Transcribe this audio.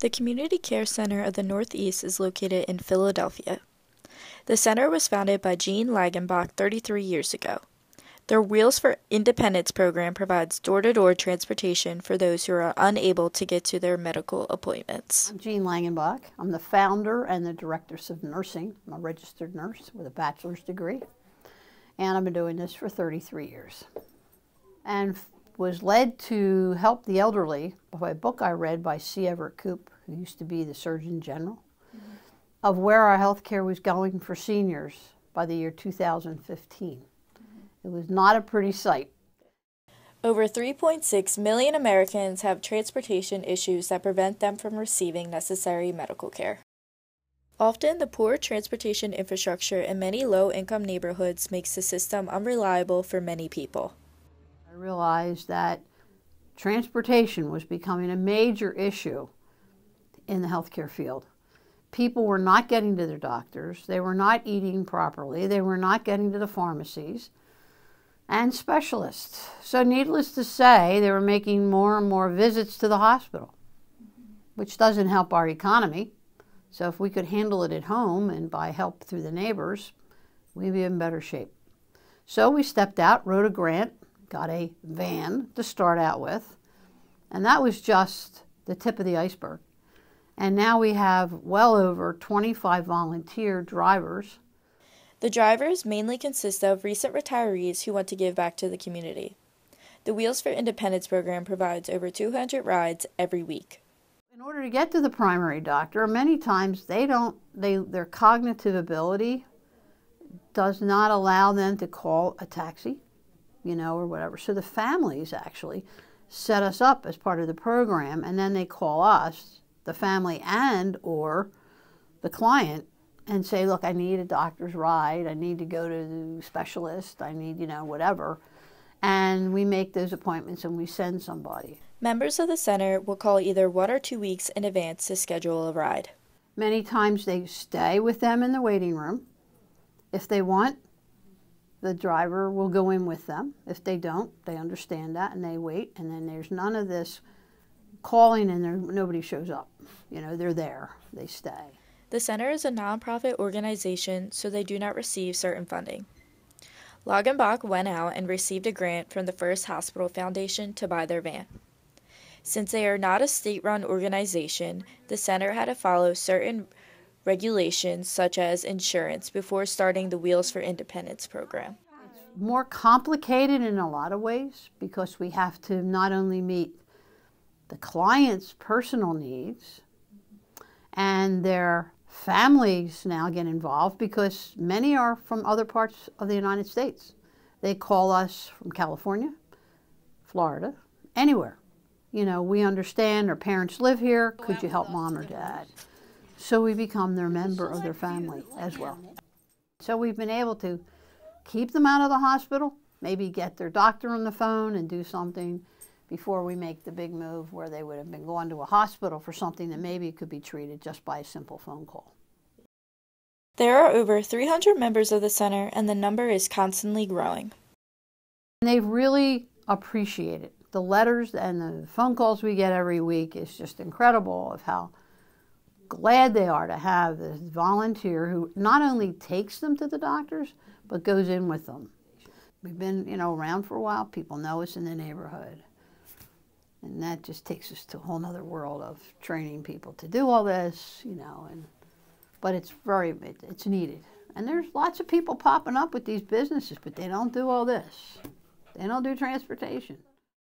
The Community Care Center of the Northeast is located in Philadelphia. The center was founded by Gene Lagenbach 33 years ago. Their Wheels for Independence program provides door-to-door transportation for those who are unable to get to their medical appointments. I'm Gene Lagenbach. I'm the founder and the director of nursing. I'm a registered nurse with a bachelor's degree, and I've been doing this for 33 years. And was led to help the elderly by a book I read by C. Everett Koop, who used to be the Surgeon General, of where our health care was going for seniors by the year 2015. It was not a pretty sight. Over 3.6 million Americans have transportation issues that prevent them from receiving necessary medical care. Often, the poor transportation infrastructure in many low-income neighborhoods makes the system unreliable for many people. I realized that transportation was becoming a major issue in the healthcare field. People were not getting to their doctors, they were not eating properly, they were not getting to the pharmacies and specialists. So needless to say, they were making more and more visits to the hospital, which doesn't help our economy. So if we could handle it at home and by help through the neighbors, we'd be in better shape. So we stepped out, wrote a grant, got a van to start out with, and that was just the tip of the iceberg. And now we have well over 25 volunteer drivers. The drivers mainly consist of recent retirees who want to give back to the community. The Wheels for Independence program provides over 200 rides every week. In order to get to the primary doctor, many times their cognitive ability does not allow them to call a taxi, or whatever. So the families actually set us up as part of the program, and then they call us, the family and or the client, and say, look, I need a doctor's ride, I need to go to the specialist, I need, whatever. And we make those appointments and we send somebody. Members of the center will call either 1 or 2 weeks in advance to schedule a ride. Many times they stay with them in the waiting room. If they want, the driver will go in with them. If they don't, they understand that and they wait. And then there's none of this calling and nobody shows up. They're there, they stay. The center is a nonprofit organization, so they do not receive certain funding. Lagenbach went out and received a grant from the First Hospital Foundation to buy their van. Since they are not a state-run organization, the center had to follow certain regulations such as insurance before starting the Wheels for Independence program. It's more complicated in a lot of ways because we have to not only meet the client's personal needs, and their families now get involved because many are from other parts of the United States. They call us from California, Florida, anywhere. We understand our parents live here, could you help mom or dad? So we become their member of their family as well. So we've been able to keep them out of the hospital, maybe get their doctor on the phone and do something before we make the big move where they would have been going to a hospital for something that maybe could be treated just by a simple phone call. There are over 300 members of the center, and the number is constantly growing. And they really appreciate it. The letters and the phone calls we get every week is just incredible of how glad they are to have this volunteer who not only takes them to the doctors, but goes in with them. We've been, around for a while. People know us in the neighborhood. And that just takes us to a whole other world of training people to do all this, but it's needed. And there's lots of people popping up with these businesses, but they don't do all this. They don't do transportation.